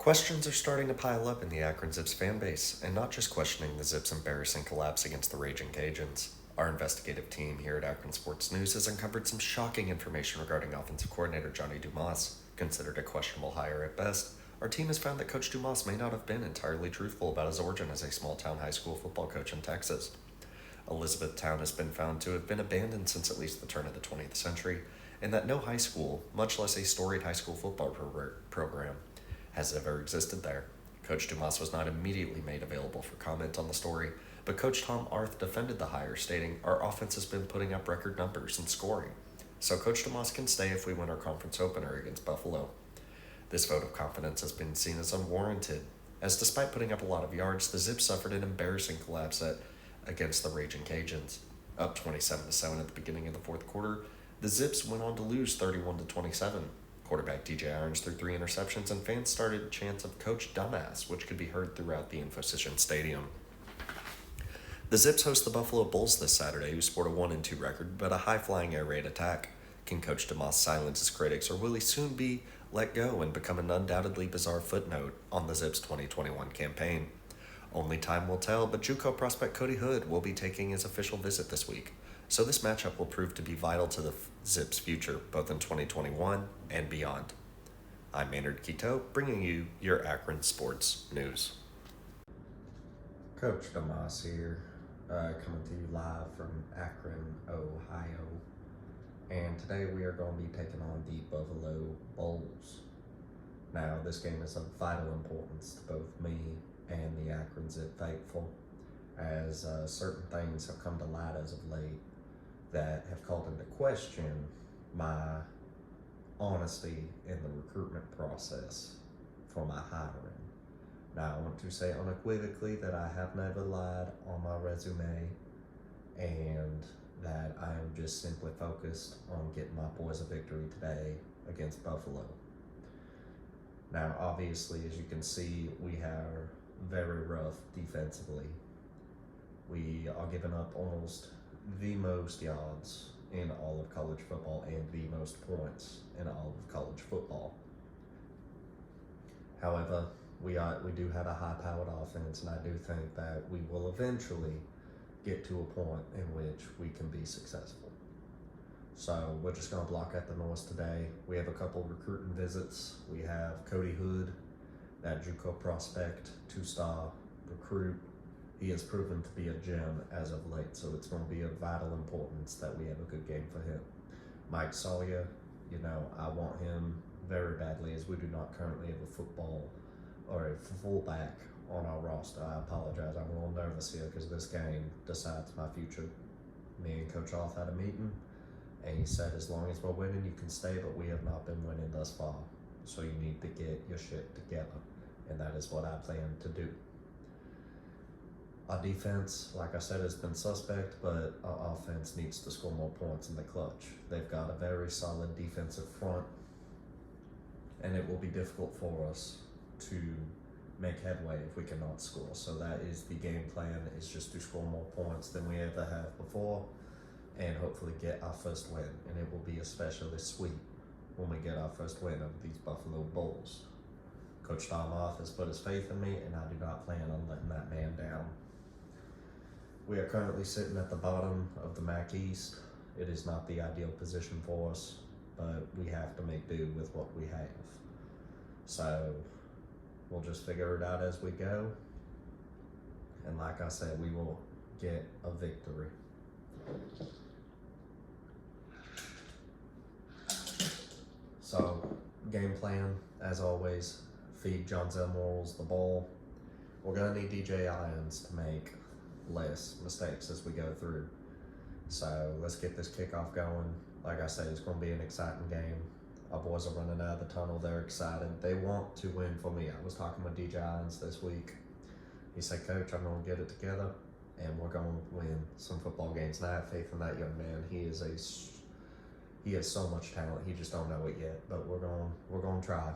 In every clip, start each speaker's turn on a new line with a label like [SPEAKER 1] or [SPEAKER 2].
[SPEAKER 1] Questions are starting to pile up in the Akron Zips fan base, and not just questioning the Zips' embarrassing collapse against the Ragin Cajuns. Our investigative team here at Akron Sports News has uncovered some shocking information regarding offensive coordinator Johnny Dumas. Considered a questionable hire at best, our team has found that Coach Dumas may not have been entirely truthful about his origin as a small-town high school football coach in Texas. Elizabethtown has been found to have been abandoned since at least the turn of the 20th century, and that no high school, much less a storied high school football program, has ever existed there. Coach Dumas was not immediately made available for comment on the story, but Coach Tom Arth defended the hire, stating, "Our offense has been putting up record numbers and scoring, so Coach Dumas can stay if we win our conference opener against Buffalo." This vote of confidence has been seen as unwarranted, as despite putting up a lot of yards, the Zips suffered an embarrassing collapse against the Ragin Cajuns. Up 27-7 at the beginning of the fourth quarter, the Zips went on to lose 31-27. Quarterback DJ Irons threw 3 interceptions, and fans started chants of Coach Dumas, which could be heard throughout the Infocision Stadium. The Zips host the Buffalo Bulls this Saturday, who sport a 1-2 record, but a high-flying air raid attack. Can Coach Dumas silence his critics, or will he soon be let go and become an undoubtedly bizarre footnote on the Zips' 2021 campaign? Only time will tell, but JUCO prospect Cody Hood will be taking his official visit this week, so this matchup will prove to be vital to the Zips' future, both in 2021 and beyond. I'm Maynard Quito, bringing you your Akron Sports News.
[SPEAKER 2] Coach Dumas here, coming to you live from Akron, Ohio. And today we are going to be taking on the Buffalo Bulls. Now, this game is of vital importance to both me and the Akron Zip faithful, as certain things have come to light as of late that have called into question my honesty in the recruitment process for my hiring. Now, I want to say unequivocally that I have never lied on my resume, and that I am just simply focused on getting my boys a victory today against Buffalo. Now, obviously, as you can see, we are very rough defensively. We are giving up almost the most yards in all of college football and the most points in all of college football. However, we do have a high-powered offense, and I do think that we will eventually get to a point in which we can be successful. So we're just going to block out the noise today. We have a couple recruiting visits. We have Cody Hood, that JUCO prospect, 2-star recruit. He has proven to be a gem as of late, so it's going to be of vital importance that we have a good game for him. Mike Sawyer, I want him very badly, as we do not currently have a football or a fullback on our roster. I apologize, I'm a little nervous here because this game decides my future. Me and Coach Arth had a meeting, and he said as long as we're winning, you can stay, but we have not been winning thus far. So you need to get your shit together, and that is what I plan to do. Our defense, like I said, has been suspect, but our offense needs to score more points in the clutch. They've got a very solid defensive front, and it will be difficult for us to make headway if we cannot score. So that is the game plan, is just to score more points than we ever have before, and hopefully get our first win. And it will be especially sweet when we get our first win of these Buffalo Bulls. Coach Tom Arth has put his faith in me, and I do not plan on letting that man down. We are currently sitting at the bottom of the MAC East. It is not the ideal position for us, but we have to make do with what we have. So we'll just figure it out as we go. And like I said, we will get a victory. So, game plan, as always, feed Jonzel Morals the ball. We're going to need DJ Irons to make less mistakes as we go through. So let's get this kickoff going. Like I said, it's going to be an exciting game. Our boys are running out of the tunnel. They're excited. They want to win for me. I was talking with DJ Irons this week. He said, "Coach, I'm going to get it together, and we're going to win some football games." And I have faith in that young man. He has so much talent. He just don't know it yet. But we're going to try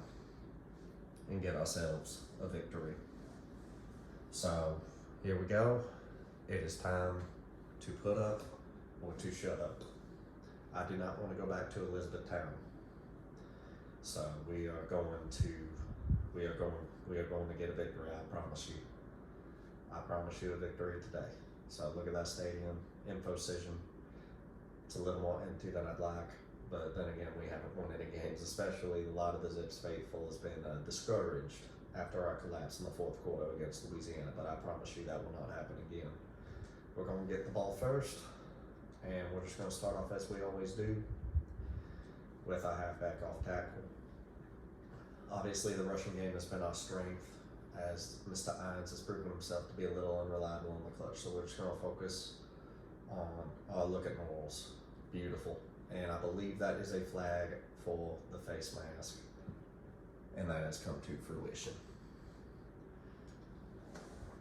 [SPEAKER 2] and get ourselves a victory. So here we go. It is time to put up or to shut up. I do not want to go back to Elizabethtown. So we are going we are going to get a victory, I promise you. I promise you a victory today. So look at that stadium, infocision. It's a little more empty than I'd like, but then again, we haven't won any games, especially a lot of the Zips faithful has been discouraged after our collapse in the fourth quarter against Louisiana, but I promise you that will not happen again. We're going to get the ball first, and we're just going to start off as we always do with our halfback off tackle. Obviously, the rushing game has been our strength, as Mr. Irons has proven himself to be a little unreliable in the clutch, so we're just going to focus on, look at Knowles, beautiful, and I believe that is a flag for the face mask, and that has come to fruition.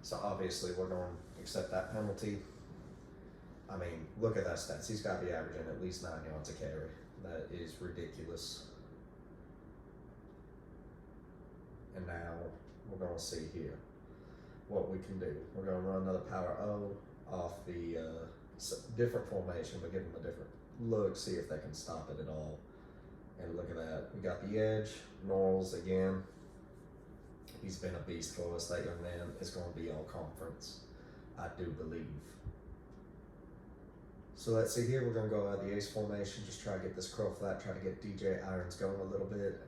[SPEAKER 2] So obviously we're going to accept that penalty. I mean, look at that stats. He's got to be averaging at least 9 yards a carry. That is ridiculous. And now we're going to see here what we can do. We're going to run another power O off the different formation, but give them a different look, see if they can stop it at all. And look at that. We got the edge. Knowles again. He's been a beast for us. That young man is going to be all conference, I do believe. So let's see here. We're going to go out of the ace formation, just try to get this crow flat, try to get DJ Irons going a little bit.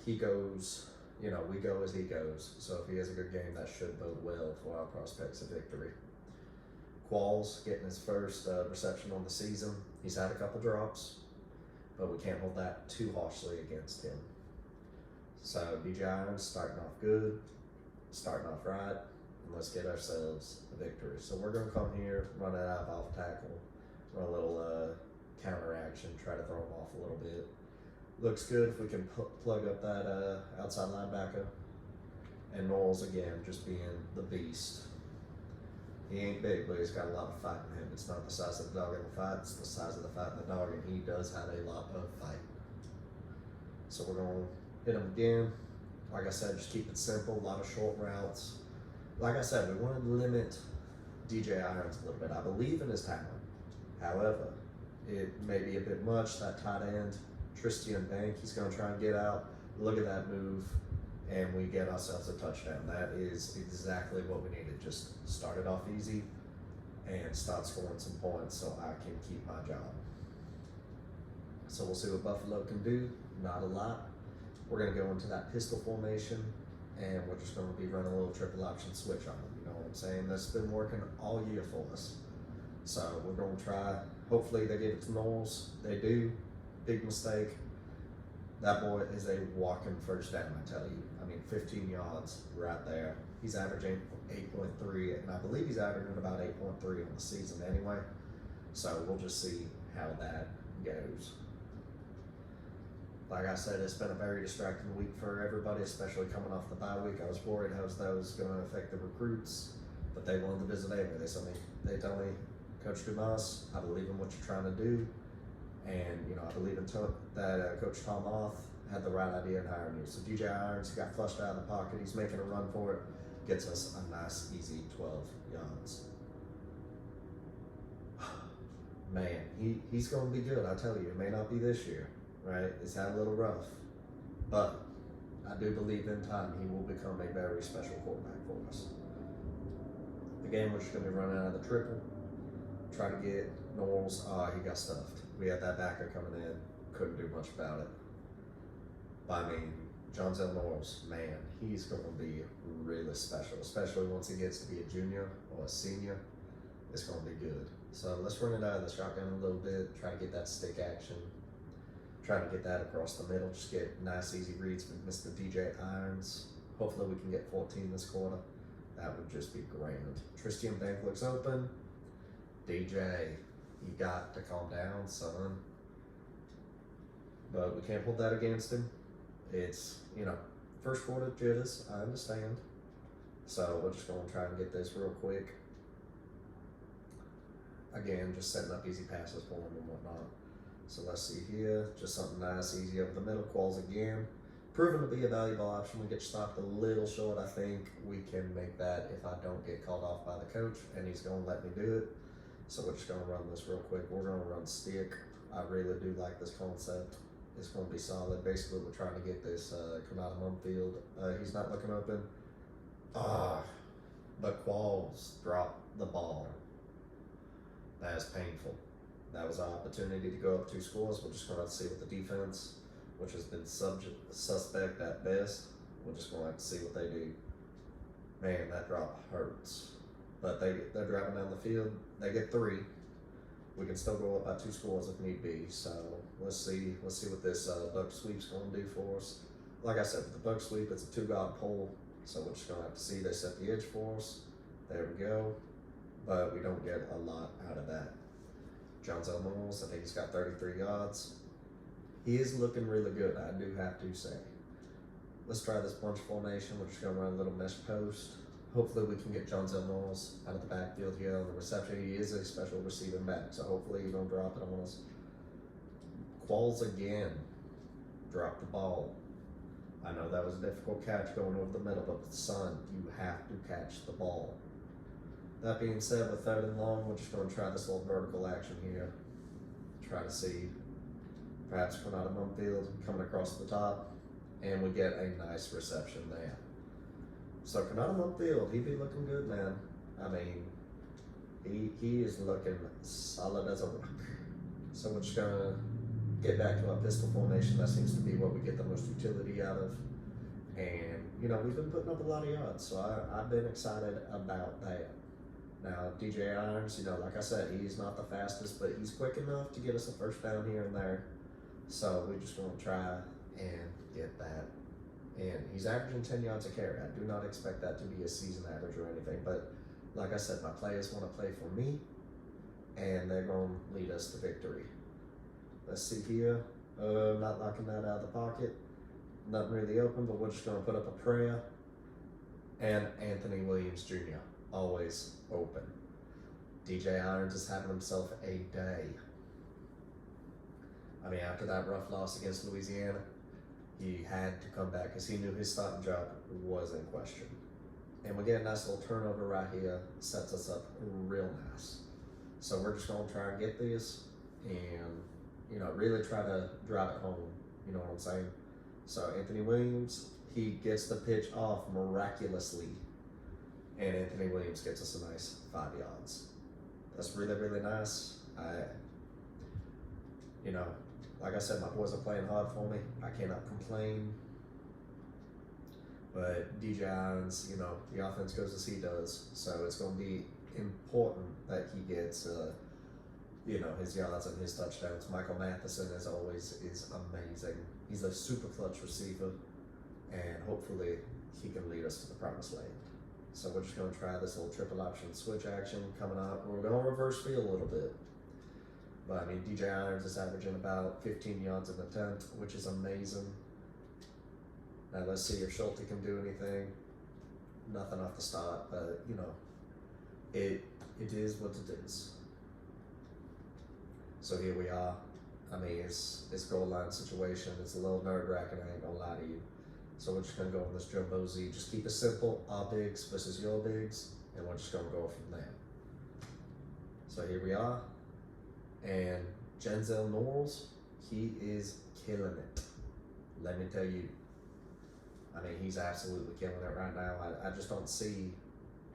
[SPEAKER 2] He goes, you know, we go as he goes. So if he has a good game, that should bode well for our prospects of victory. Qualls getting his first reception on the season. He's had a couple drops, but we can't hold that too harshly against him. So DJ Irons starting off good, starting off right, and let's get ourselves a victory. So we're going to come here, run it out of off tackle, run a little counter action, try to throw him off a little bit. Looks good if we can plug up that outside linebacker. And Knowles again, just being the beast. He ain't big, but he's got a lot of fight in him. It's not the size of the dog in the fight, it's the size of the fight in the dog, and he does have a lot of fight. So we're going to hit him again. Like I said, just keep it simple, a lot of short routes. Like I said, we want to limit DJ Irons a little bit. I believe in his talent. However, it may be a bit much, that tight end, Tristan Bank, he's going to try and get out. Look at that move, and we get ourselves a touchdown. That is exactly what we needed. Just start it off easy and start scoring some points so I can keep my job. So we'll see what Buffalo can do. Not a lot. We're going to go into that pistol formation, and we're just going to be running a little triple option switch on them. You know what I'm saying? That's been working all year for us. So we're going to try. Hopefully they get it to Knowles. They do. Big mistake. That boy is a walking first down, I tell you. I mean, 15 yards right there. He's averaging 8.3, and I believe he's averaging about 8.3 on the season anyway. So we'll just see how that goes. Like I said, it's been a very distracting week for everybody, especially coming off the bye week. I was worried how that was going to affect the recruits, but they wanted to visit anyway. They tell me, Coach Dumas, I believe in what you're trying to do, and you know I believe in that Coach Tom Arth had the right idea in hiring you. So DJ Irons got flushed out of the pocket. He's making a run for it. Gets us a nice, easy 12 yards. Man, he's going to be good. I tell you, it may not be this year. Right, it's had a little rough, but I do believe in time he will become a very special quarterback for us. Again, we're just going to be running out of the triple, try to get Knowles. He got stuffed. We had that backer coming in, couldn't do much about it. But I mean, John Zell Knowles, man, he's going to be really special, especially once he gets to be a junior or a senior. It's going to be good. So let's run it out of the shotgun a little bit, try to get that stick action. Trying to get that across the middle, just get nice easy reads with Mr. DJ Irons. Hopefully we can get 14 this quarter. That would just be grand. Tristan Bank looks open. DJ, you got to calm down, son. But we can't hold that against him. It's, you know, first quarter jitters, I understand. So we're just going to try and get this real quick. Again, just setting up easy passes for him and whatnot. So let's see here, just something nice, easy over the middle. Qualls again, proven to be a valuable option. We get stopped a little short. I think we can make that if I don't get called off by the coach, and he's going to let me do it. So we're just going to run this real quick. We're going to run stick. I really do like this concept. It's going to be solid. Basically, we're trying to get this come out of Mumfield. He's not looking open. The Qualls dropped the ball. That is painful. That was our opportunity to go up 2 scores. We're just going to have to see what the defense, which has been suspect at best, we're just going to have to see what they do. Man, that drop hurts. But they're driving down the field. They get 3. We can still go up by 2 scores if need be. So let's see what this buck sweep's going to do for us. Like I said, with the buck sweep, it's a 2-guard pull. So we're just going to have to see. They set the edge for us. There we go. But we don't get a lot out of that. John's Elmos, I think he's got 33 yards. He is looking really good, I do have to say. Let's try this bunch formation. We're just going to run a little mesh post. Hopefully we can get John's Elmos out of the backfield here on the reception. He is a special receiving back, so hopefully he don't drop it on us. Qualls again. Drop the ball. I know that was a difficult catch going over the middle, but with the sun, you have to catch the ball. That being said, with 3rd and long, we're just going to try this little vertical action here. Try to see perhaps coming out of Mumfield, coming across the top, and we get a nice reception there. So coming out of Mumfield, he be looking good, man. I mean, he is looking solid as a rock. So we're just going to get back to our pistol formation. That seems to be what we get the most utility out of. And, you know, we've been putting up a lot of yards, so I've been excited about that. Now, DJ Irons, you know, like I said, he's not the fastest, but he's quick enough to get us a first down here and there. So we're just going to try and get that. And he's averaging 10 yards a carry. I do not expect that to be a season average or anything. But like I said, my players want to play for me, and they're going to lead us to victory. Let's see here. Not knocking that out of the pocket. Nothing really open, but we're just going to put up a prayer. And Anthony Williams Jr. always open. DJ Irons is having himself a day. I mean, after that rough loss against Louisiana, he had to come back because he knew his starting job was in question. And we get a nice little turnover right here, sets us up real nice. So we're just going to try and get this and, you know, really try to drive it home. You know what I'm saying? So Anthony Williams, he gets the pitch off miraculously. And Anthony Williams gets us a nice 5 yards. That's really, really nice. You know, like I said, my boys are playing hard for me. I cannot complain. But DJ Irons, you know, the offense goes as he does. So it's going to be important that he gets, you know, his yards and his touchdowns. Michael Matheson, as always, is amazing. He's a super clutch receiver. And hopefully he can lead us to the promised land. So we're just going to try this little triple option switch action coming up. We're going to reverse field a little bit. But I mean, DJ Irons is averaging about 15 yards an attempt, which is amazing. Now let's see if Schulte can do anything. Nothing off the start, but you know, it is what it is. So here we are. I mean, it's goal line situation. It's a little nerve-wracking, I ain't gonna lie to you. So we're just gonna go on this jumbo Z. Just keep it simple, our bigs versus your bigs, and we're just gonna go from there. So here we are. And Denzel Norris, he is killing it. Let me tell you. I mean, he's absolutely killing it right now. I just don't see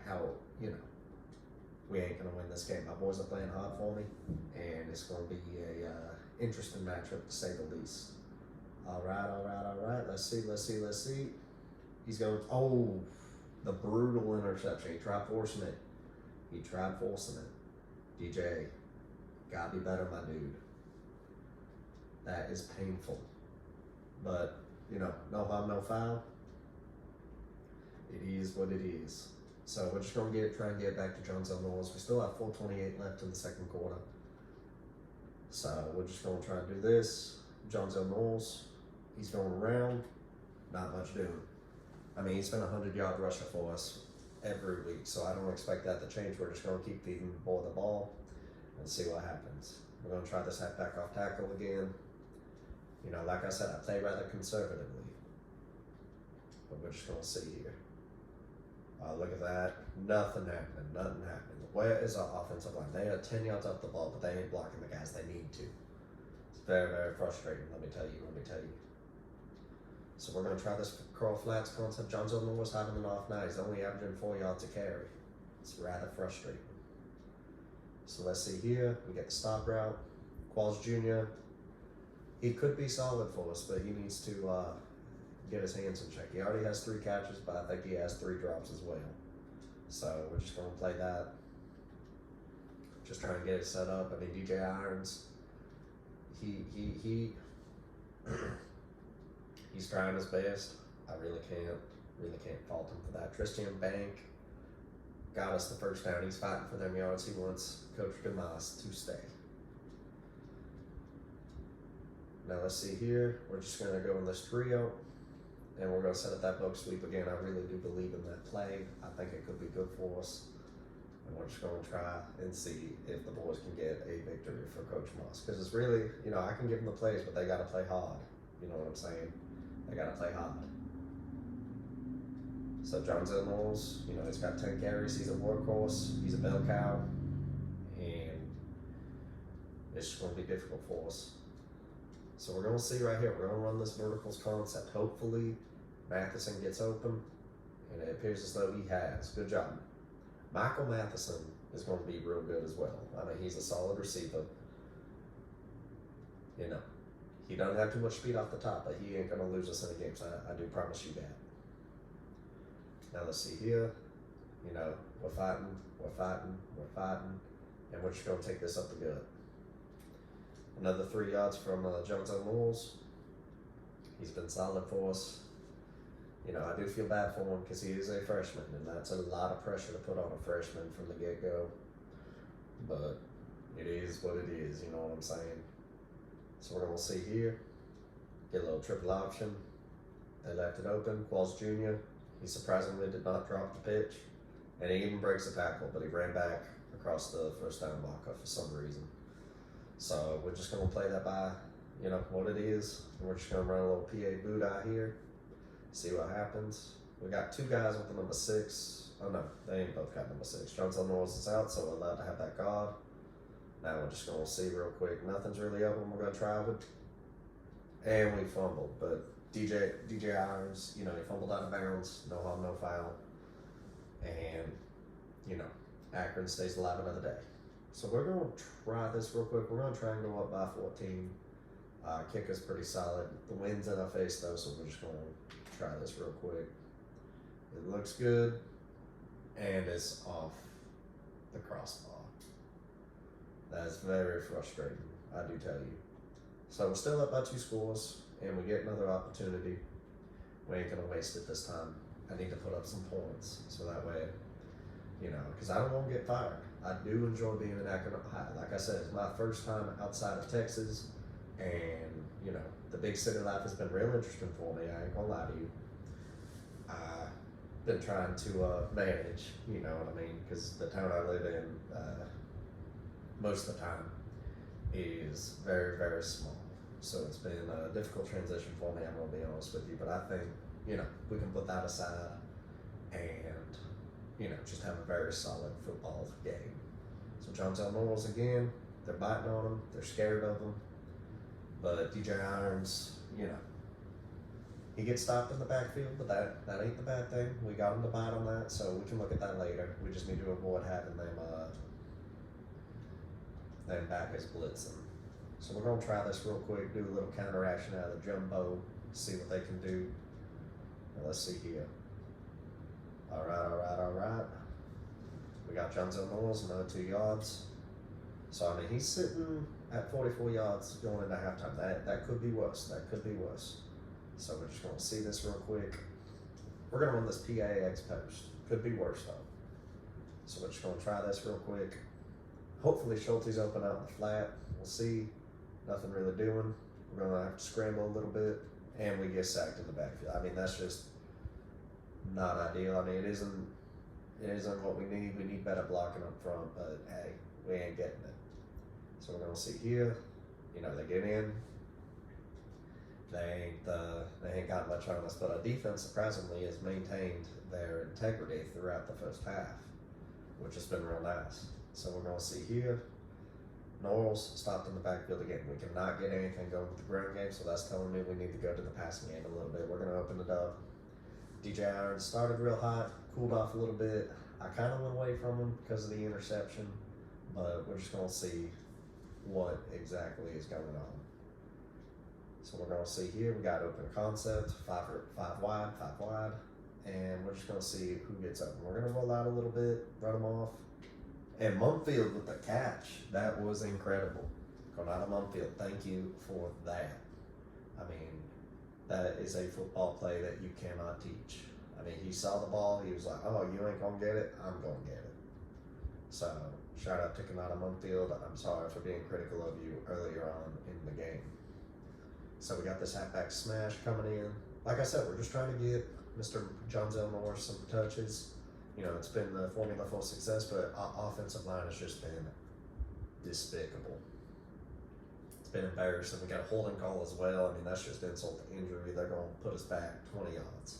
[SPEAKER 2] how, you know, we ain't going to win this game. My boys are playing hard for me, and it's going to be a interesting matchup, to say the least. All right. Let's see. He's going, oh, the brutal interception. He tried forcing it. DJ, gotta be better, my dude. That is painful. But, you know, no harm, no foul. It is what it is. So we're just going to try and get back to Jones Norris. We still have 4:28 left in the second quarter. So we're just going to try and do this. Jones Norris, he's going around. Not much doing. I mean, he's been a 100-yard rusher for us every week, so I don't expect that to change. We're just going to keep feeding the ball and see what happens. We're going to try this halfback off tackle again. You know, like I said, I play rather conservatively. But we're just going to see here. Look at that. Nothing happening. Where is our offensive line? They are 10 yards off the ball, but they ain't blocking the guys they need to. It's very, very frustrating, let me tell you. So we're going to try this curl flats concept. John Zillman was having an off night. He's only averaging 4 yards a carry. It's rather frustrating. So let's see here. We get the stop route. Qualls Jr. He could be solid for us, but he needs to get his hands in check. He already has 3 catches, but I think he has 3 drops as well. So we're just going to play that. Just trying to get it set up. I mean, DJ Irons, he he's trying his best. I really can't fault him for that. Tristan Bank got us the first down. He's fighting for them yards. He wants Coach Dumas to stay. Now let's see here. We're just going to go in this trio, and we're going to set up that book sweep again. I really do believe in that play. I think it could be good for us. And we're just going to try and see if the boys can get a victory for Coach Moss. Because it's really, I can give them the plays, but they got to play hard. You know what I'm saying? They got to play hard. So John Zillman, he's got 10 carries. He's a workhorse. He's a bell cow. And it's just going to be difficult for us. So we're going to see right here. We're going to run this verticals concept. Hopefully Matheson gets open. And it appears as though he has. Good job. Michael Matheson is going to be real good as well. I mean, he's a solid receiver. He doesn't have too much speed off the top, but he ain't going to lose us any games. I do promise you that. Now let's see here. We're fighting, and we're just going to take this up the gut. Another 3 yards from Johnson Knowles. He's been solid for us. I do feel bad for him because he is a freshman, and that's a lot of pressure to put on a freshman from the get-go. But it is what it is, you know what I'm saying? So we're going to see here. Get a little triple option. They left it open. Qualls Jr., he surprisingly did not drop the pitch. And he even breaks a tackle, but he ran back across the first down blocker for some reason. So we're just going to play that by, what it is. And we're just going to run a little PA boot out here. See what happens. We got 2 guys with the number 6. Oh no, they ain't both got number 6. Johnson Knowles is out, so we're allowed to have that guard. Now we're just going to see real quick. Nothing's really open. We're going to try with. And we fumbled, but DJ Irons, he fumbled out of bounds. No harm, no foul. And, Akron stays alive another day. So we're going to try this real quick. We're going to try and go up by 14. Kick is pretty solid. The wind's in our face though, so we're just going to try this real quick. It looks good, and it's off the crossbar. That's very frustrating, I do tell you. So we're still up by 2 scores, and we get another opportunity. We ain't gonna waste it this time. I need to put up some points, so that way, because I don't want to get fired. I do enjoy being in Akron, Ohio. Like I said, it's my first time outside of Texas, and the big city life has been real interesting for me. I ain't gonna lie to you. I've been trying to manage, you know what I mean, because the town I live in, most of the time, is very, very small. So it's been a difficult transition for me, I'm gonna be honest with you. But I think, we can put that aside and, just have a very solid football game. So Johnson Knowles again, they're biting on him, they're scared of him. But DJ Irons, he gets stopped in the backfield, but that ain't the bad thing. We got him to bite on that, so we can look at that later. We just need to avoid having them back as blitzing. So we're gonna try this real quick, do a little counteraction out of the jumbo, see what they can do. Now let's see here. All right. We got Johnson Knowles, another 2 yards. So I mean, he's sitting at 44 yards going into halftime. That could be worse. So we're just gonna see this real quick. We're gonna run this PA X post. Could be worse though. So we're just gonna try this real quick. Hopefully Schulte's open out in the flat. We'll see. Nothing really doing. We're gonna have to scramble a little bit, and we get sacked in the backfield. I mean, that's just not ideal. I mean, it isn't what we need. We need better blocking up front, but hey, we ain't getting it. So we're gonna see here. They get in. They ain't got much on us, but our defense surprisingly has maintained their integrity throughout the first half, which has been real nice. So we're gonna see here. Norrell's stopped in the backfield again. We cannot get anything going with the ground game, so that's telling me we need to go to the passing game a little bit. We're going to open it up. DJ Irons started real hot, cooled off a little bit. I kind of went away from him because of the interception, but we're just going to see what exactly is going on. So we're going to see here, we got open concept, five wide, and we're just going to see who gets open. We're going to roll out a little bit, run them off. And Mumfield with the catch, that was incredible. Going out of Mumfield, thank you for that. I mean, that is a football play that you cannot teach. I mean, he saw the ball, he was like, oh, you ain't gonna get it, I'm gonna get it. So, shout out to Kanata Mumfield. I'm sorry for being critical of you earlier on in the game. So we got this halfback smash coming in. Like I said, we're just trying to get Mr. John Zellmore some touches. You know, it's been the formula for success, but our offensive line has just been despicable. It's been embarrassing. We got a holding call as well. I mean, that's just insult to injury. They're going to put us back 20 yards.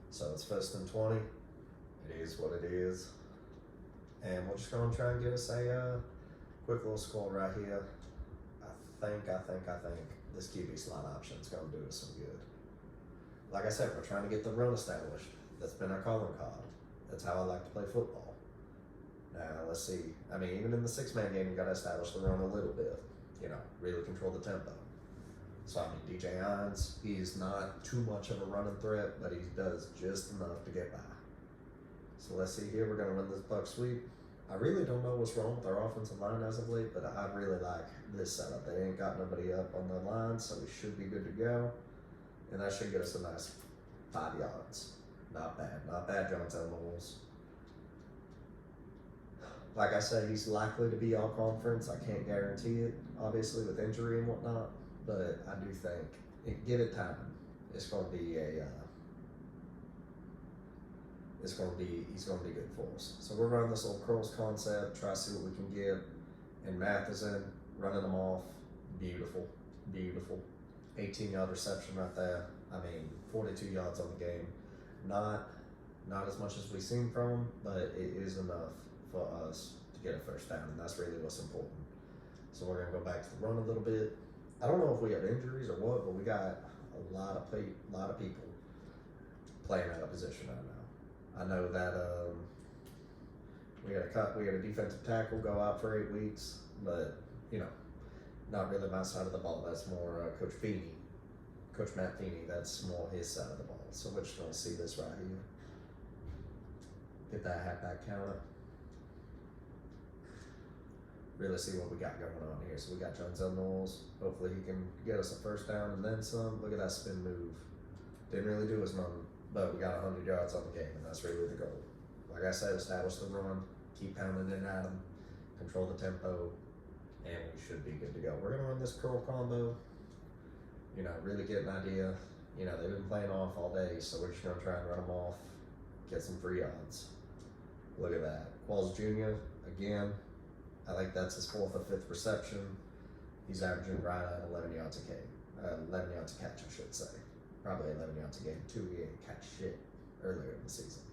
[SPEAKER 2] So it's 1st and 20. It is what it is. And we're just going to try and get us a quick little score right here. I think this QB slot option is going to do us some good. Like I said, we're trying to get the run established. That's been our calling card. That's how I like to play football. Now, let's see. I mean, even in the 6-man game, you got to establish the run a little bit. You know, really control the tempo. So, I mean, DJ Hines, he's not too much of a running threat, but he does just enough to get by. So, let's see here. We're going to run this buck sweep. I really don't know what's wrong with our offensive line as of late, but I really like this setup. They ain't got nobody up on the line, so we should be good to go. And that should get us a nice 5 yards. Not bad, Johnson Knowles. Like I said, he's likely to be all conference. I can't guarantee it, obviously, with injury and whatnot. But I do think, give it time. It's going to be he's going to be good for us. So we're running this little curls concept, try to see what we can get. And Matheson, running them off, beautiful. 18-yard reception right there. I mean, 42 yards on the game. Not as much as we've seen from him, but it is enough for us to get a first down, and that's really what's important. So we're going to go back to the run a little bit. I don't know if we have injuries or what, but we got a lot of people playing out of position right now. I know that we got a defensive tackle go out for 8 weeks, but you know, not really my side of the ball. That's more Coach Matt Feeney. That's more his side of the ball. So we're just going to see this right here. Get that halfback counter. Really see what we got going on here. So we got Johnson Knowles. Hopefully he can get us a first down and then some. Look at that spin move. Didn't really do us nothing, but we got 100 yards on the game, and that's really the goal. Like I said, establish the run, keep pounding it at them, control the tempo, and we should be good to go. We're going to run this curl combo. You know, really get an idea. You know, they've been playing off all day, so we're just going to try and run them off, get some free yards. Look at that. Qualls Jr., again, I think that's his 4th or 5th reception. He's averaging right at 11 yards a game. 11 yards a catch, I should say. Probably 11 yards a game, too. We didn't catch shit earlier in the season.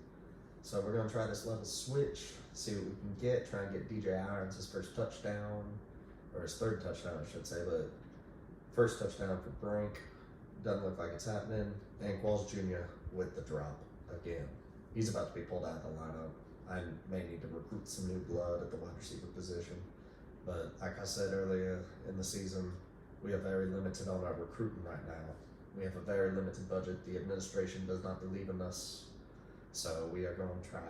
[SPEAKER 2] So we're going to try this level switch, see what we can get, try and get DJ Irons his first touchdown, or his 3rd touchdown, I should say, but first touchdown for Brink. Doesn't look like it's happening. And Qualls Jr. with the drop again. He's about to be pulled out of the lineup. I may need to recruit some new blood at the wide receiver position. But like I said earlier in the season, we are very limited on our recruiting right now. We have a very limited budget. The administration does not believe in us. So we are going to try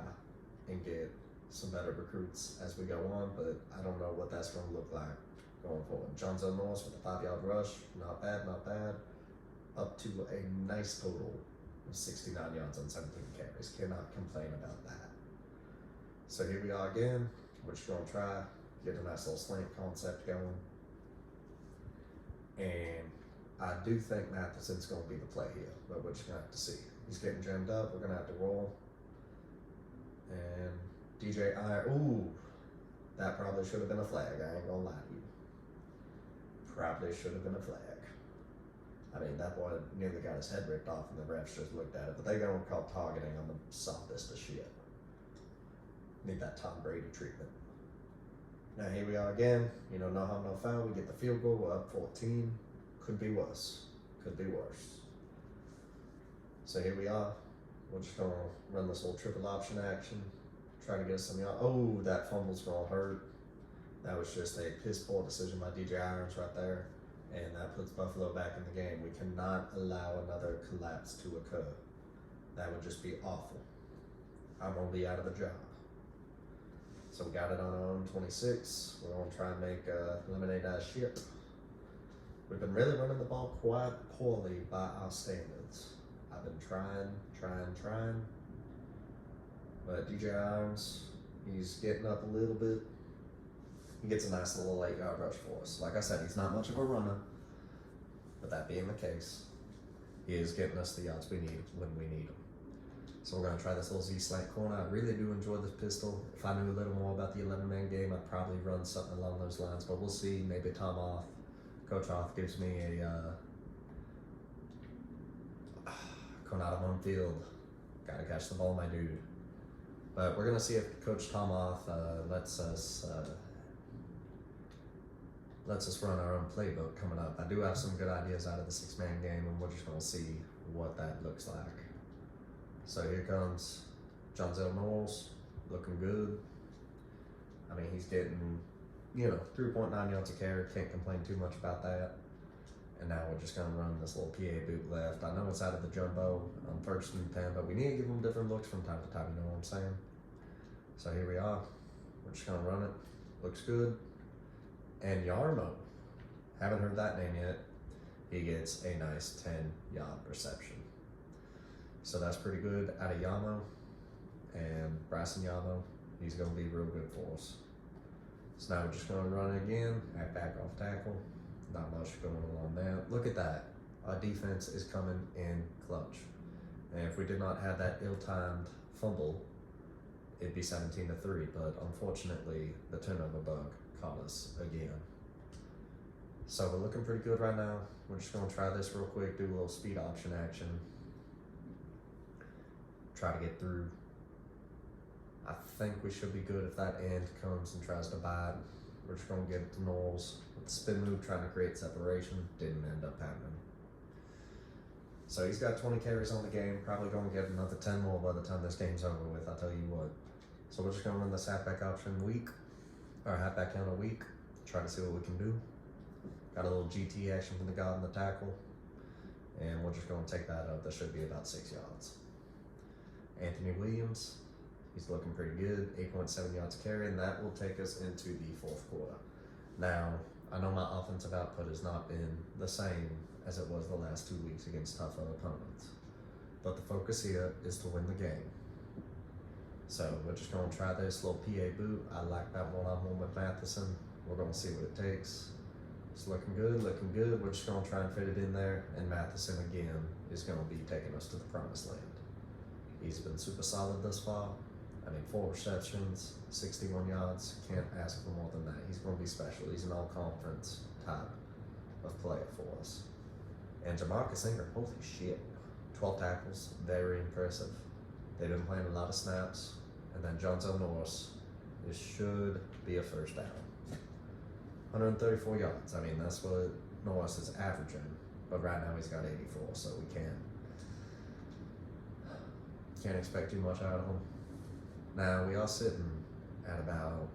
[SPEAKER 2] and get some better recruits as we go on, but I don't know what that's going to look like going forward. Johnson Norris with a 5-yard rush. Not bad. Up to a nice total of 69 yards on 17 carries. Cannot complain about that. So here we are again. We're just going to try, get a nice little slant concept going. And I do think Matheson's going to be the play here, but we're just going to have to see. He's getting jammed up. We're going to have to roll. And DJ ooh, that probably should have been a flag. I ain't going to lie to you. Probably should have been a flag. I mean, that boy nearly got his head ripped off and the refs just looked at it. But they're going to call targeting on the softest of shit. Need that Tom Brady treatment. Now here we are again. No harm, no foul. We get the field goal. We're up 14. Could be worse. Could be worse. So here we are. We're just gonna run this little triple option action. Try to get some y'all. Oh, that fumble's gonna hurt. That was just a piss poor decision by DJ Irons right there. And that puts Buffalo back in the game. We cannot allow another collapse to occur. That would just be awful. I'm gonna be out of the job. So we got it on our own 26. We're gonna try and make lemonade out of shit. We've been really running the ball quite poorly by our standards. I've been trying. But DJ Irons, he's getting up a little bit. He gets a nice little 8-yard rush for us. Like I said, he's not much of a runner. But that being the case, he is getting us the yards we need when we need them. So we're going to try this little Z-slant corner. I really do enjoy this pistol. If I knew a little more about the 11-man game, I'd probably run something along those lines. But we'll see. Maybe Tom Arth, Coach Arth gives me a going out of home field. Got to catch the ball, my dude. But we're going to see if Coach Tom Arth lets us run our own playbook coming up. I do have some good ideas out of the 6-man game, and we're just going to see what that looks like. So here comes Jonzel Knowles, looking good. I mean, he's getting, 3.9 yards a carry. Can't complain too much about that. And now we're just going to run this little PA boot left. I know it's out of the jumbo on 1st and 10, but we need to give them different looks from time to time, you know what I'm saying? So here we are. We're just going to run it. Looks good. And Yarmo, haven't heard that name yet. He gets a nice 10-yard reception. So that's pretty good out of Yarmo. And Bryson Yarmo, he's going to be real good for us. So now we're just going to run it again, back off tackle. Not much going on there. Look at that. Our defense is coming in clutch. And if we did not have that ill-timed fumble, it'd be 17-3. But unfortunately, the turnover bug caught us again. So we're looking pretty good right now. We're just going to try this real quick, do a little speed option action. Try to get through. I think we should be good if that end comes and tries to bite. We're just going to get it to Knowles. With the spin move, trying to create separation. Didn't end up happening. So he's got 20 carries on the game. Probably going to get another 10 more by the time this game's over with, I'll tell you what. So we're just going to run this halfback option halfback counter weak. Try to see what we can do. Got a little GT action from the guard and the tackle. And we're just going to take that up. That should be about 6 yards. Anthony Williams. He's looking pretty good, 8.7 yards carry, and that will take us into the 4th quarter. Now, I know my offensive output has not been the same as it was the last 2 weeks against tougher opponents. But the focus here is to win the game. So we're just going to try this little PA boot. I like that one-on-one with Matheson. We're going to see what it takes. It's looking good, looking good. We're just going to try and fit it in there, and Matheson again is going to be taking us to the promised land. He's been super solid thus far. 4 receptions, 61 yards. Can't ask for more than that. He's going to be special. He's an all-conference type of player for us. And Jamarcus Singer, holy shit. 12 tackles, very impressive. They've been playing a lot of snaps. And then Jonzel Norris, this should be a first down. 134 yards. That's what Norris is averaging. But right now he's got 84, so we can't expect too much out of him. Now, we are sitting at about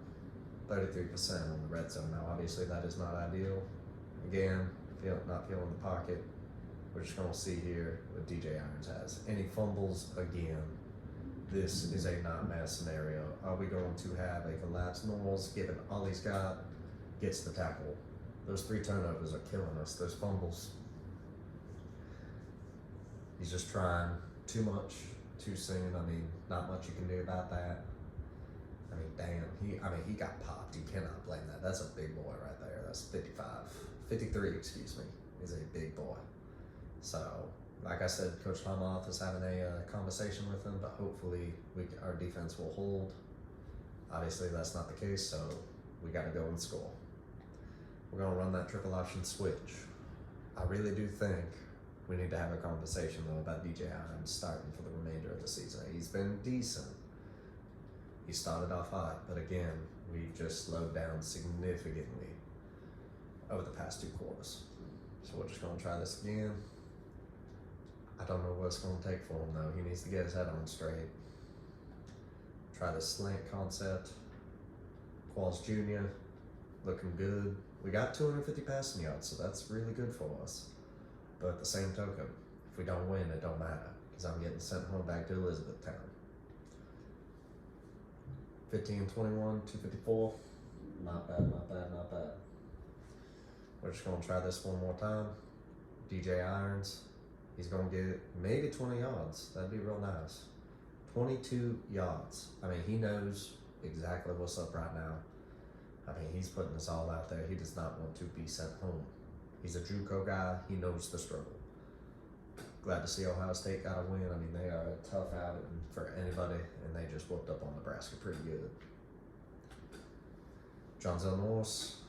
[SPEAKER 2] 33% on the red zone. Now, obviously, that is not ideal. Again, not feeling the pocket. We're just going to see here what DJ Irons has. Any fumbles, again, this is a not-mass scenario. Are we going to have a collapse? Knowles, given all he's got, gets the tackle. Those 3 turnovers are killing us. Those fumbles. He's just trying too much. Too soon. Not much you can do about that. Damn. He got popped. You cannot blame that. That's a big boy right there. That's 53, excuse me, is a big boy. So, like I said, Coach Tom Arth is having a conversation with him, but hopefully our defense will hold. Obviously, that's not the case, so we got to go and score. We're going to run that triple option switch. I really do think we need to have a conversation, though, about DJ Irons starting for the remainder of the season. He's been decent. He started off hot, but again, we've just slowed down significantly over the past 2 quarters. So we're just going to try this again. I don't know what it's going to take for him though. He needs to get his head on straight. Try this slant concept. Qualls Jr. looking good. We got 250 passing yards, so that's really good for us. But at the same token, if we don't win, it don't matter, because I'm getting sent home back to Elizabethtown. 15-21, 254. Not bad, not bad, not bad. We're just going to try this one more time. DJ Irons. He's going to get maybe 20 yards. That'd be real nice. 22 yards. I mean, he knows exactly what's up right now. I mean, he's putting us all out there. He does not want to be sent home. He's a JUCO guy. He knows the struggle. Glad to see Ohio State got a win. I mean, they are a tough outing for anybody, and they just whooped up on Nebraska pretty good. Johnzel Knowles,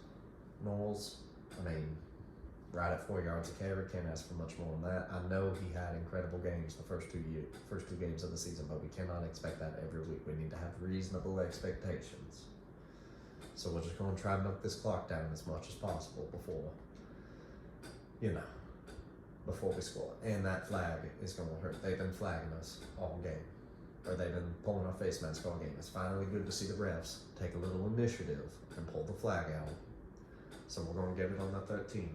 [SPEAKER 2] I mean, right at 4 yards a carry, can't ask for much more than that. I know he had incredible games the first two games of the season, but we cannot expect that every week. We need to have reasonable expectations. So we're just going to try to knock this clock down as much as possible before we score. And that flag is going to hurt. They've been flagging us all game, or they've been pulling our face mask all game. It's finally good to see the refs take a little initiative and pull the flag out. So we're going to get it on the 13.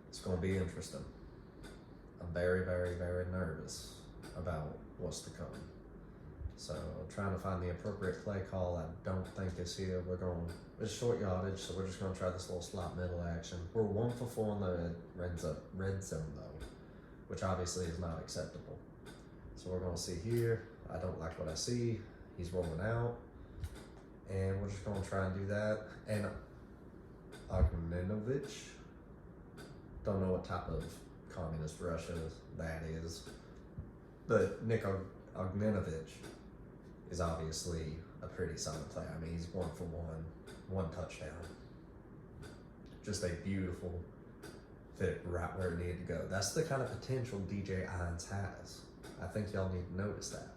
[SPEAKER 2] It's going to be interesting. I'm very, very, very nervous about what's to come. So trying to find the appropriate play call, I don't think is here. It's short yardage, so we're just going to try this little slot middle action. We're 1 for 4 in the red zone though, which obviously is not acceptable. So we're going to see here. I don't like what I see. He's rolling out, and we're just going to try and do that. And Ogmenovich, don't know what type of communist Russia that is, but Nick Ogmenovich is obviously a pretty solid player. I mean, he's 1 for 1 touchdown. Just a beautiful fit right where it needed to go. That's the kind of potential DJ Irons has. I think y'all need to notice that.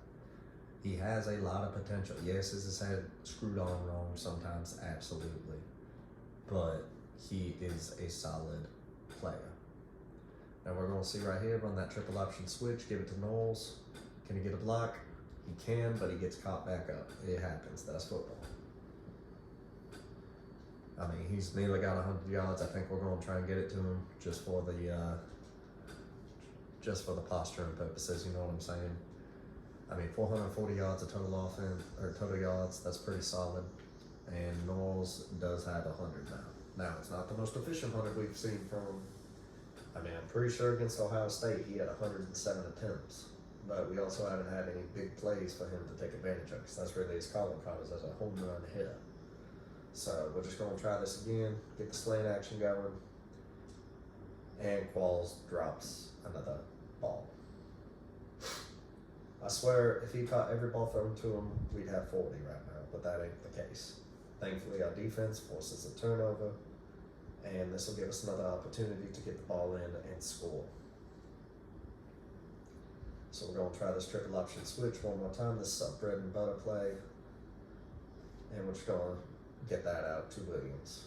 [SPEAKER 2] He has a lot of potential. Yes, is his head screwed on wrong sometimes? Absolutely. But he is a solid player. Now we're going to see right here, run that triple option switch, give it to Knowles. Can he get a block? He can, but he gets caught back up. It happens. That's football. I mean, he's nearly got 100 yards. I think we're going to try and get it to him just for the posturing purposes. You know what I'm saying? I mean, 440 yards of total offense or total yards. That's pretty solid. And Knowles does have 100 now. Now it's not the most efficient 100 we've seen from him. I mean, I'm pretty sure against Ohio State he had 107 attempts. But we also haven't had any big plays for him to take advantage of, because that's really his calling card, is as a home run hitter. So we're just going to try this again, get the slant action going, and Qualls drops another ball. I swear, if he caught every ball thrown to him, we'd have 40 right now, but that ain't the case. Thankfully, our defense forces a turnover, and this will give us another opportunity to get the ball in and score. So we're going to try this triple option switch one more time. This is a bread and butter play. And we're just going to get that out to Williams.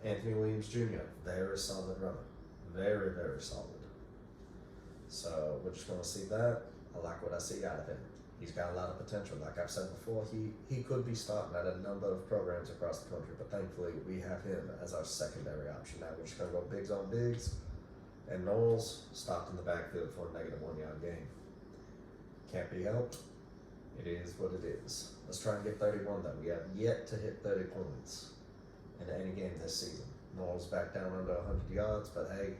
[SPEAKER 2] Anthony Williams Jr., very solid runner. Very, very solid. So we're just going to see that. I like what I see out of him. He's got a lot of potential. Like I've said before, he could be starting at a number of programs across the country, but thankfully we have him as our secondary option. Now we're just going to go bigs on bigs. And Knowles stopped in the backfield for a negative 1 yard gain. Can't be helped. It is what it is. Let's try and get 31 though. We have yet to hit 30 points in any game this season. Knowles back down under 100 yards, but hey,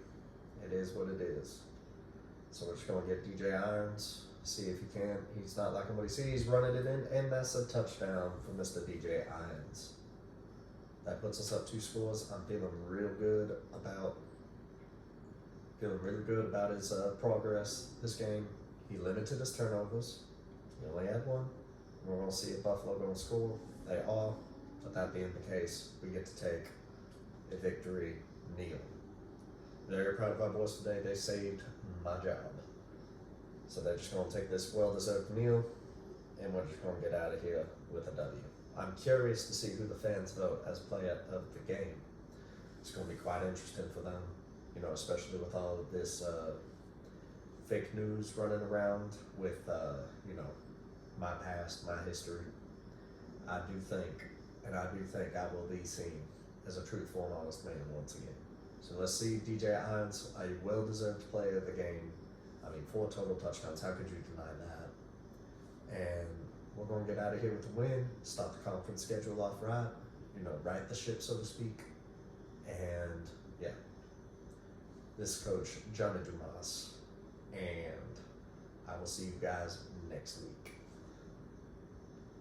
[SPEAKER 2] it is what it is. So we're just going to get DJ Irons, see if he can. He's not liking what he sees. He's running it in, and that's a touchdown for Mr. DJ Irons. That puts us up 2 scores. I'm feeling really good about his progress this game. He limited his turnovers. He only had 1. We're going to see if Buffalo going to score. They are. But that being the case, we get to take a victory kneel. Very proud of our boys today. They saved my job. So they're just going to take this well-deserved meal, and we're just going to get out of here with a W. I'm curious to see who the fans vote as player of the game. It's going to be quite interesting for them, especially with all of this fake news running around with, my past, my history. I do think I will be seen as a truthful and honest man once again. So let's see DJ Hines, a well-deserved player of the game. 4 total touchdowns. How could you deny that? And we're going to get out of here with a win, start the conference schedule off right, right the ship, so to speak. And yeah, this is Coach Johnny Dumas, and I will see you guys next week.